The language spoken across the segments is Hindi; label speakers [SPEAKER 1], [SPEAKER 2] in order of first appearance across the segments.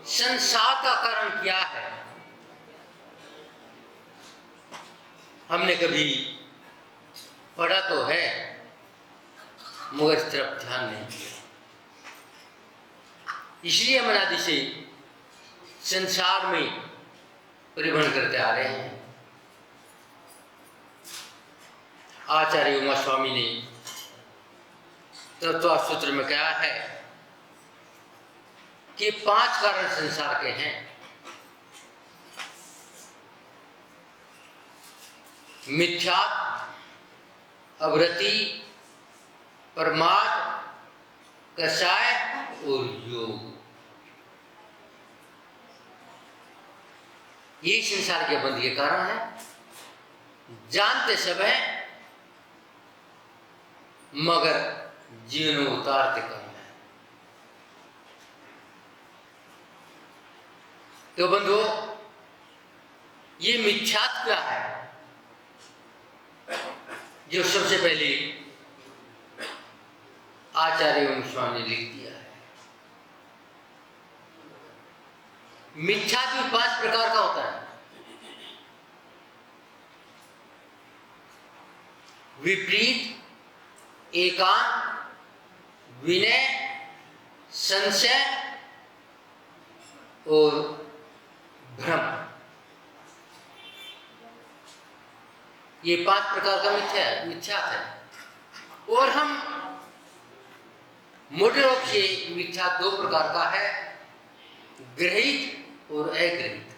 [SPEAKER 1] संसार का कारण क्या है, हमने कभी पढ़ा तो है मगर इस तरफ ध्यान नहीं दिया। इसलिए हम अनादि से संसार में परिभ्रमण करते आ रहे हैं। आचार्य उमा स्वामी ने तत्व सूत्र में कहा है कि 5 कारण संसार के हैं। मिथ्या, अवृत्ति, प्रमाद, कषाय और योग। ये संसार के बंध के कारण है। जानते सब है मगर जीवन उतारते कम है। तो बंधुओं, ये मिथ्यात्व क्या है जो सबसे पहले आचार्य उमा स्वामी ने लिख दिया है। मिथ्यात्व 5 प्रकार का होता है। विपरीत, एकांत, विनय, संशय और भ्रम। ये 5 प्रकार का मिथ्यात्व है। और हम मोटे रूप से मिथ्या 2 प्रकार का है, ग्रहित और अग्रहित।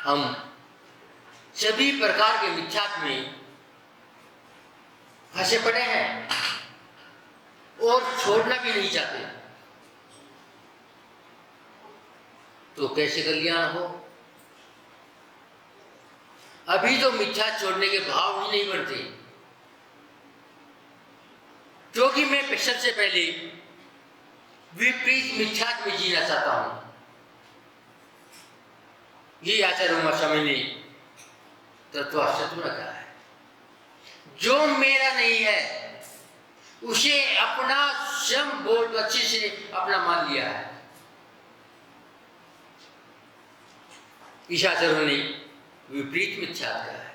[SPEAKER 1] हम सभी प्रकार के मिथ्यात्व में फंसे पड़े हैं और छोड़ना भी नहीं चाहते। तो कैसे कल्याण हो? अभी तो मिथ्या छोड़ने के भाव ही नहीं बनते, क्योंकि मैं सबसे पहले विपरीत मिथ्यात्व में जीना चाहता हूं। ये आचार्य उमा स्वामी ने तत्वशास्त्र में कहा है। जो मेरा नहीं है उसे अपना स्वयं बहुत अच्छे से अपना मान लिया है। ईशाचार्यों ने विपरीत मिथ्यात्व कहा है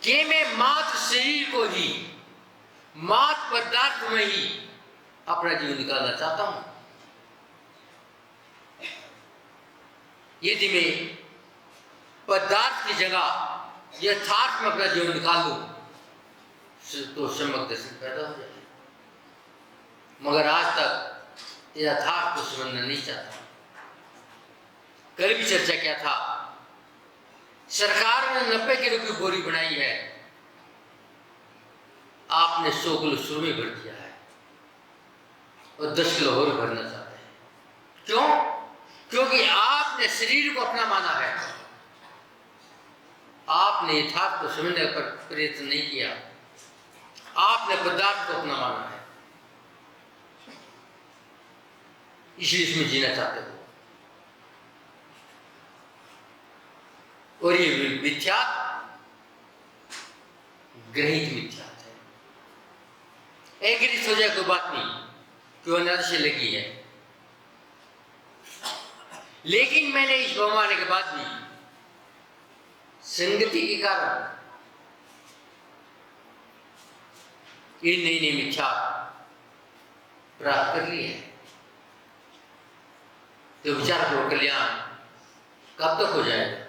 [SPEAKER 1] कि मैं मात्र शरीर को ही, मात्र पदार्थ में ही अपना जीवन निकालना चाहता हूं। यदि मैं पदार्थ की जगह यथार्थ में अपना जीवन निकाल लूं तो सम्यक दर्शन पैदा हो जाए। मगर आज तक यथार्थ को समझना नहीं चाहता। कल भी चर्चा किया था, सरकार ने 90 किलो की बोरी बनाई है, आपने 100 किलो सुरमे भर दिया है और 10 किलो और भरना चाहते हैं। क्यों? क्योंकि आपने शरीर को अपना माना है। आपने यथार्थ को समझने पर प्रयत्न नहीं किया। आपने पदार्थ को अपना माना है, इसलिए इसमें जीना चाहते हो। और ये मिथ्या ग्रहित मिथ्या है। एक हो जाए कोई बात नहीं, क्यों अनादि से लगी है। लेकिन मैंने इस बमाने के बाद भी संगति के कारण ये नई नई मिथ्या प्राप्त कर ली है। तो विचार करो, कल्याण कब तक हो जाएगा?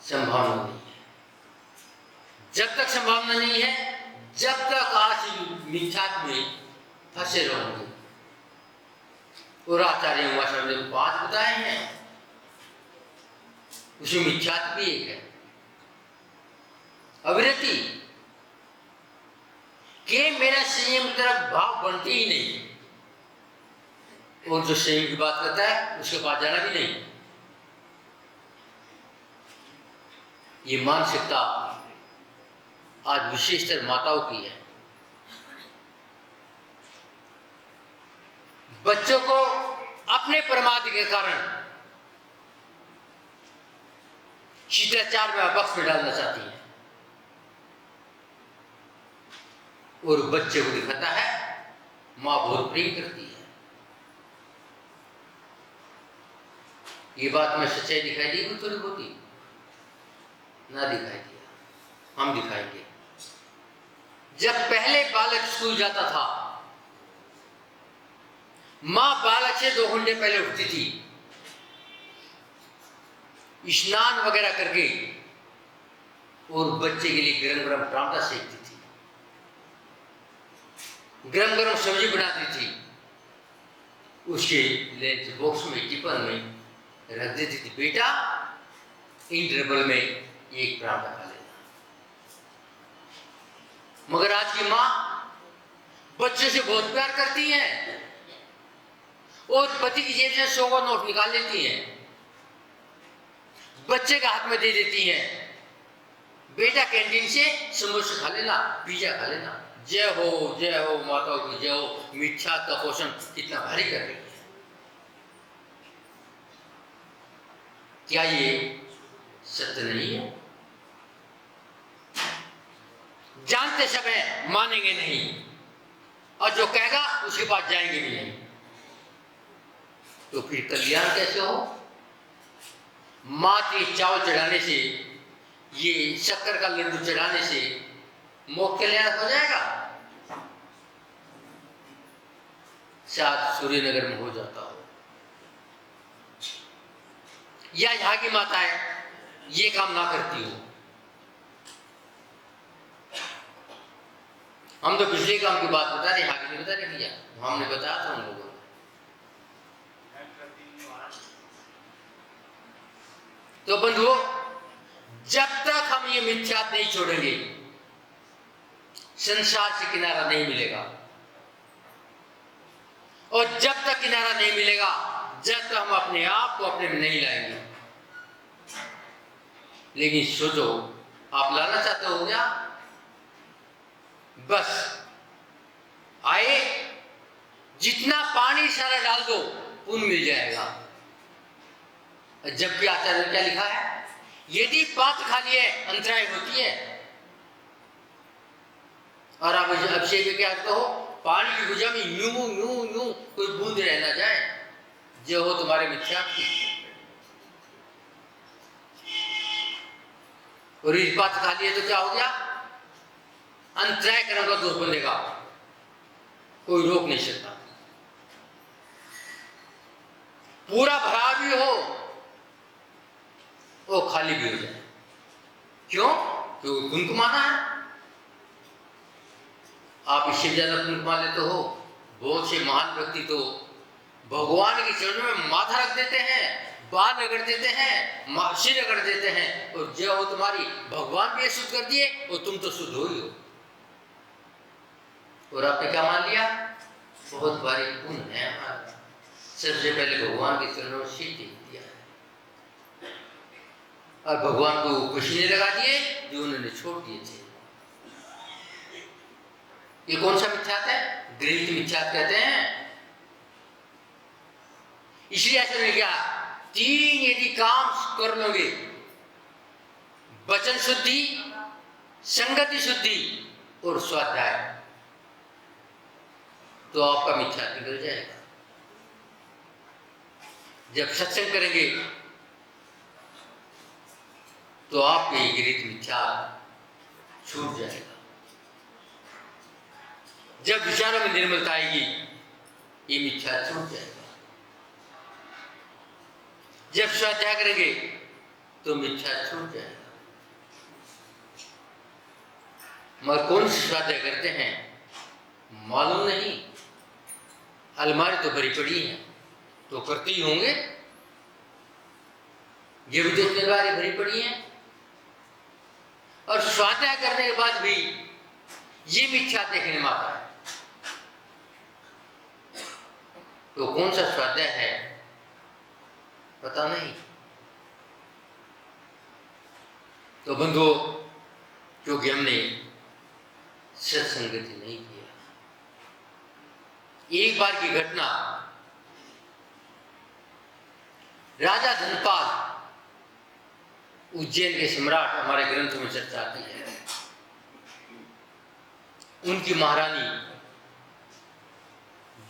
[SPEAKER 1] संभावना नहीं है। जब तक संभावना नहीं है, जब तक आज मिथ्यात्व में फंसे रहोगे। और आचार्य उमा स्वामी ने 5 बताए हैं, उसमें मिथ्यात्व भी एक है। अविरति के मेरा संयम तरफ भाव बनते ही नहीं, और जो संयम की बात करता है उसके पास जाना भी नहीं। ये मानसिकता आज विशेषतर माताओं की है। बच्चों को अपने प्रमाद के कारण शिष्टाचार में बक्स में डालना चाहती है। और बच्चे को दिखाता है माँ बहुत प्रेम करती है। ये बात में सच्चाई दिखाई दी भी थोड़ी बहुत ना दिखाई दिया, हम दिखाएंगे। जब पहले बालक स्कूल जाता था, माँ बालक से 2 घंटे पहले उठती थी, स्नान वगैरह करके और बच्चे के लिए गरम गरम पराठा सेकती थी, गरम गरम सब्जी बनाती थी, उसके लंच बॉक्स में टिफिन में रख देती थी, बेटा इंटरवल में एक पराठा खा लेना। मगर आज की माँ बच्चे से बहुत प्यार करती है और पति की जेब से 100 का नोट निकाल लेती है, बच्चे के हाथ में दे देती है, बेटा कैंटीन से समोसे खा लेना, पिज्जा खा लेना। जय हो माताओं की जय हो। मिथ्या का पोषण कितना भारी कर रही है। क्या ये सत्य नहीं है? जानते समय मानेंगे नहीं और जो कहेगा उसके पास जाएंगे भी नहीं, तो फिर कल्याण कैसे हो? माँ के चावल चढ़ाने से, ये शक्कर का लड्डू चढ़ाने से मोक्ष कल्याण हो जाएगा? शायद सूर्यनगर में हो जाता हो, या यहाँ की माताएं ये काम ना करती हो। हम तो पिछले काम की बात बता रहे, आगे नहीं बता रहे भैया, हमने बताया था उन लोगों को। तो बंधुओं, जब तक हम ये मिथ्या नहीं छोड़ेंगे, संसार से किनारा नहीं मिलेगा। और जब तक किनारा नहीं मिलेगा, जब तक हम अपने आप को अपने में नहीं लाएंगे। लेकिन सोचो, आप लाना चाहते हो क्या? बस आए, जितना पानी सारा डाल दो, पुण्य मिल जाएगा। जबकि आचार्य ने क्या लिखा है? यदि पात्र खाली है, अंतराय होती है। और आप अभिषेक में क्या कहते हो? पानी की भुजा में यूं यूं यूं कोई बूंद रह ना जाए, जो हो तुम्हारे मिथ्या की। और इस बात खाली है तो क्या हो गया? अंतराय कर्म का दोष बनेगा, कोई रोक नहीं सकता। पूरा भरा भी हो, वो खाली भी हो जाए। क्यों? क्योंकि पुण्य कमाना है। आप इससे ज्यादा पुण्य कमा लेते हो। बहुत से महान व्यक्ति तो भगवान के चरणों में माथा रख देते हैं, बाल रगड़ देते हैं, सिर रगड़ देते हैं, और जय हो तुम्हारी, भगवान भी शुद्ध कर दिए और तुम तो शुद्ध हो ही हो। और आपने क्या मान लिया? बहुत भारी पुण्य है हमारा। सबसे पहले भगवान के चरणों में सिर टेक दिया है, और भगवान को पसीने लगा दिए जो उन्होंने छोड़ दिए थे। ये कौन सा मिथ्यात है? गृहित मिथ्यात कहते हैं। इसलिए ऐसा नहीं क्या, 3 यदि काम कर लोगे, वचन शुद्धि, संगति शुद्धि और स्वाध्याय, तो आपका मिथ्यात निकल जाएगा। जब सत्संग करेंगे तो आपके गृहित मिथ्यात छूट जाएगा। जब विचारों में निर्मलता आएगी, ये मिथ्या छूट जाएगा। जब स्वाध्याय करेंगे तो मिथ्या छूट जाएगा। मगर कौन सी स्वाध्याय करते हैं मालूम नहीं। अलमारी तो भरी पड़ी है, तो करते ही होंगे। ये भी देखने वाली भरी पड़ी है, और स्वाध्याय करने के बाद भी ये मिथ्या देखने में आता है। तो कौन सा स्वाध्याय है पता नहीं। तो बंधुओं, क्योंकि हमने सत्संगति नहीं किया। एक बार की घटना, राजा धनपाल, उज्जैन के सम्राट, हमारे ग्रंथों में चर्चा आती है। उनकी महारानी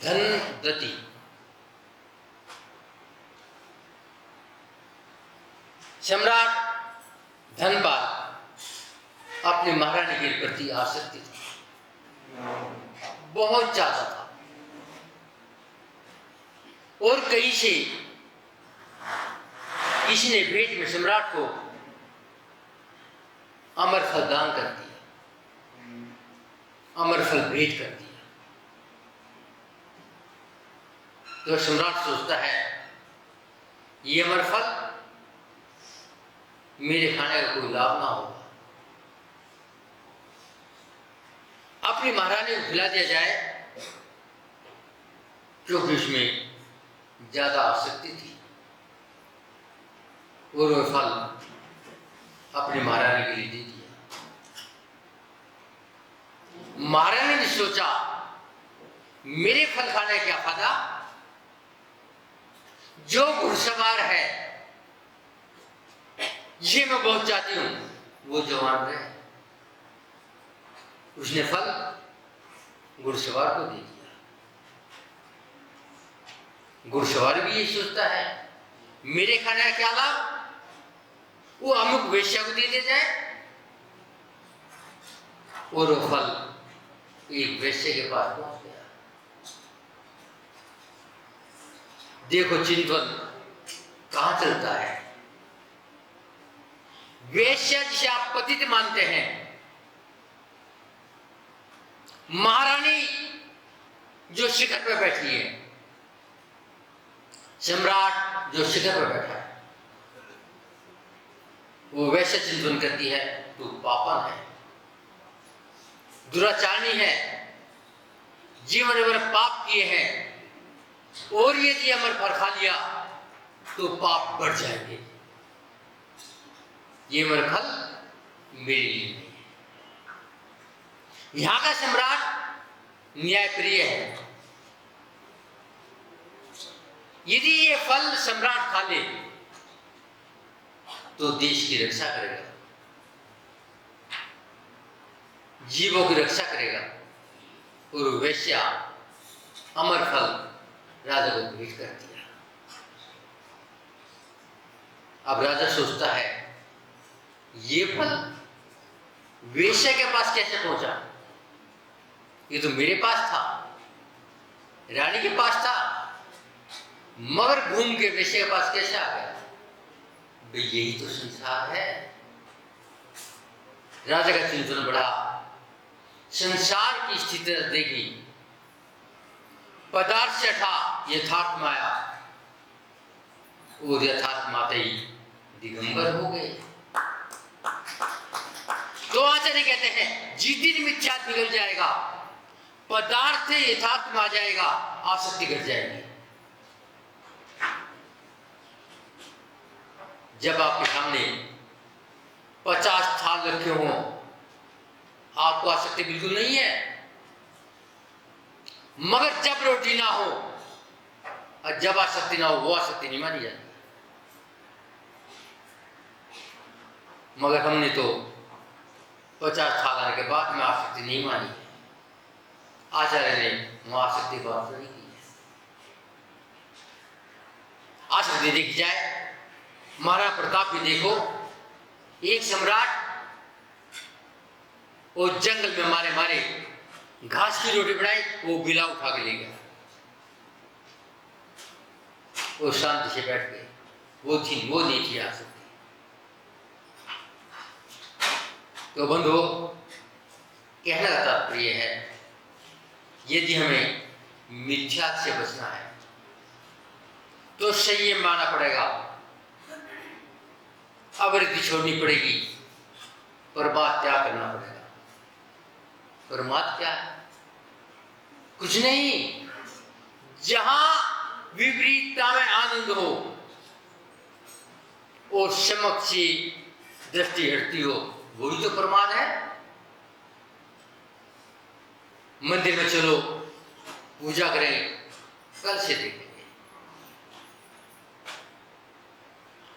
[SPEAKER 1] धनवती सम्राट धनपाल अपनी महारानी के प्रति आसक्ति था, बहुत ज्यादा था, और कहीं से किसी ने भेंट में सम्राट को अमर फल दान कर दिया, अमर फल भेंट कर दिया। तो सम्राट सोचता है ये अमर फल मेरे खाने का कोई लाभ ना होगा, अपनी महारानी को खिला दिया जाए, क्योंकि उसमें ज्यादा आसक्ति थी, और वह फल अपनी महारानी के लिए दे दिया। महारानी ने सोचा मेरे फल खाने का क्या फायदा, जो घुड़सवार है ये मैं बहुत चाहती हूं वो जवान रहे। उसने फल घुड़सवार को दे दिया। घुड़सवार भी ये सोचता है मेरे खाने का क्या लाभ, वो अमुक वेश्या को दे दिया जाए, और वो फल एक वेश्या के पास पहुंच गया। देखो चिंतन कहां चलता है। वेश्या जिसे आप पतित मानते हैं, महारानी जो शिखर पर बैठी है, सम्राट जो शिखर पर बैठा है, वो वैसे चिंतन करती है तू पापन है, दुराचारणी है, जीवन भर पाप किए हैं, और यदि अमर फल खा लिया तो पाप बढ़ जाएंगे, ये अमर फल मेरे लिए नहीं है। यहां का सम्राट न्यायप्रिय है। यदि ये फल सम्राट खा ले तो देश की रक्षा करेगा, जीवों की रक्षा करेगा, और वैश्या अमर फल राजा को भेंट कर दिया। अब राजा सोचता है ये फल वेश्या के पास कैसे पहुंचा, ये तो मेरे पास था, रानी के पास था, मगर घूम के वेश्या के पास कैसे आ गया। भाई यही तो संसार है। राजा का चिंतन बढ़ा, संसार की स्थिति देखी, पदार्थ से था यथार्थ माया, और यथार्थ माता ही दिगंबर हो गए। तो आचार्य कहते हैं जिस दिन मिथ्या निकल जाएगा, पदार्थ से यथार्थ में आ जाएगा, आसक्ति घट जाएगी। जब आपके सामने 50 थाल रखे हों, आपको आसक्ति बिल्कुल नहीं है, मगर जब रोटी ना हो और जब आसक्ति ना हो, वो आसक्ति नहीं मानी जाती। मगर हमने तो 50 थाल आने के बाद में आसक्ति नहीं मानी है। आचार्य ने वहां आसक्ति बात नहीं की है। आसक्ति देखी जाए, महाराणा प्रताप भी देखो, एक सम्राट वो जंगल में मारे मारे घास की रोटी बनाई, वो बिला उठा के ले गया, वो शांति से बैठ गए। वो नहीं थी आसक्ति। तो बंधु, कहने का तात्पर्य है यदि हमें मिथ्या से बचना है तो संयम मानना पड़ेगा, आवृत्ति छोड़नी पड़ेगी, प्रमाद त्याग करना पड़ेगा। प्रमाद क्या है? कुछ नहीं, जहां विपरीतता में आनंद हो और समक्ष से दृष्टि हटती हो, वही तो प्रमाद है। मंदिर में चलो, पूजा करें, कल से देखेंगे,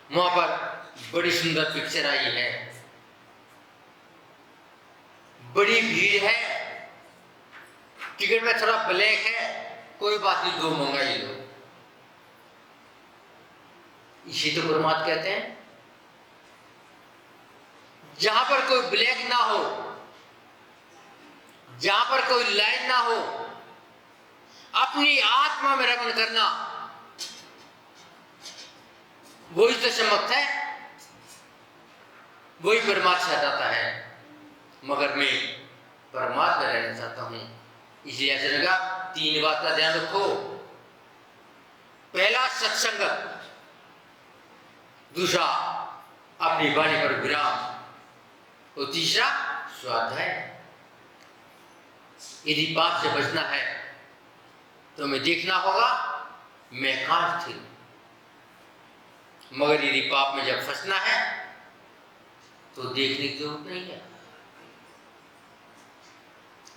[SPEAKER 1] वहां पर बड़ी सुंदर पिक्चर आई है, बड़ी भीड़ है, टिकट में थोड़ा ब्लैक है, कोई बात नहीं, 2 मंगाई लो। इसी तो परमात्मा कहते हैं। जहां पर कोई ब्लैक ना हो, जहां पर कोई लाइन ना हो, अपनी आत्मा में रमन करना, वही तो चमक है, वही परमात्मा चाहता है। मगर मैं परमात्मा रहना चाहता हूं, इसलिए ऐसे लगा 3 बात का ध्यान रखो। पहला सत्संग, दूसरा अपनी वाणी पर विराम, और तीसरा स्वाध्याय। यदि पाप से बचना है तो हमें देखना होगा मैं कहां थी। मगर यदि पाप में जब फंसना है तो देखने की जरूरत नहीं है।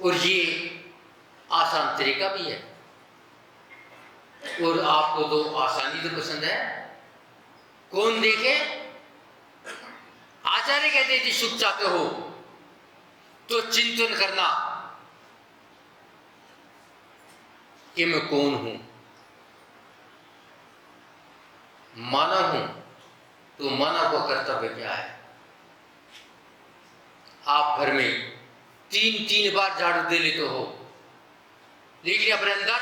[SPEAKER 1] और ये आसान तरीका भी है, और आपको तो आसानी तो पसंद है। कौन देखे? आचार्य कहते यदि सुख चाहते हो तो चिंतन करना कि मैं कौन हूं। मानव हूं तो मानव का कर्तव्य क्या है। आप घर में 3 बार झाड़ू दे लेते हो, लेकिन अपने अंदर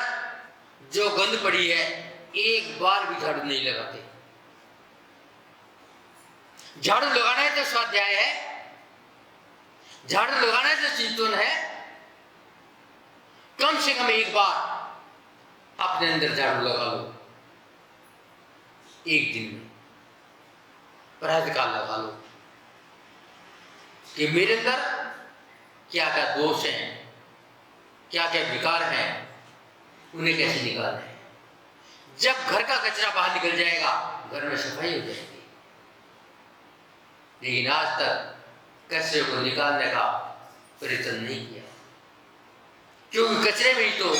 [SPEAKER 1] जो गंद पड़ी है 1 बार भी झाड़ू नहीं लगाते। झाड़ू लगाना है तो स्वाध्याय है, झाड़ू लगाना है तो चिंतन है। कम से कम 1 बार अपने अंदर झाड़ू लगा लो, 1 दिन में प्रातःकाल लगा लो कि मेरे अंदर क्या क्या दोष हैं, क्या क्या विकार हैं, उन्हें कैसे निकालना है। जब घर का कचरा बाहर निकल जाएगा, घर में सफाई हो जाएगी। लेकिन आज तक कचरे को निकालने का प्रयत्न नहीं किया, क्योंकि कचरे में ही तो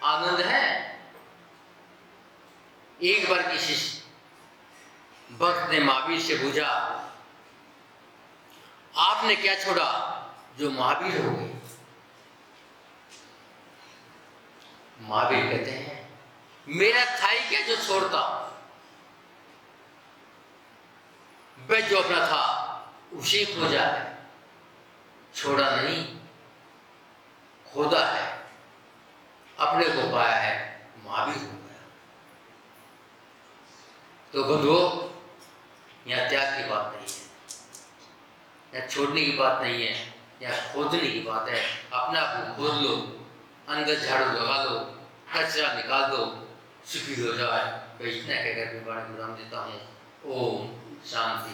[SPEAKER 1] आनंद है। एक बार किसी भक्त ने महावीर से पूछा, आपने क्या छोड़ा जो महावीर हो गए? महावीर कहते हैं, मेरा था ही क्या जो छोड़ता। वह जो अपना था उसे खोजा है, छोड़ा नहीं, खोदा है, अपने को पाया है, महावीर हो गया। तो बंधुओं, यहाँ त्याग की बात नहीं है, या छोड़ने की बात नहीं है, या खोदने की बात है। अपने आप को खोद लो, अंदर झाड़ू लगा लो, कचरा निकाल दो, सुखी हो जाए। मैं इतना कहकर अपनी बाणी को विराम देता हूँ। ओम शांति।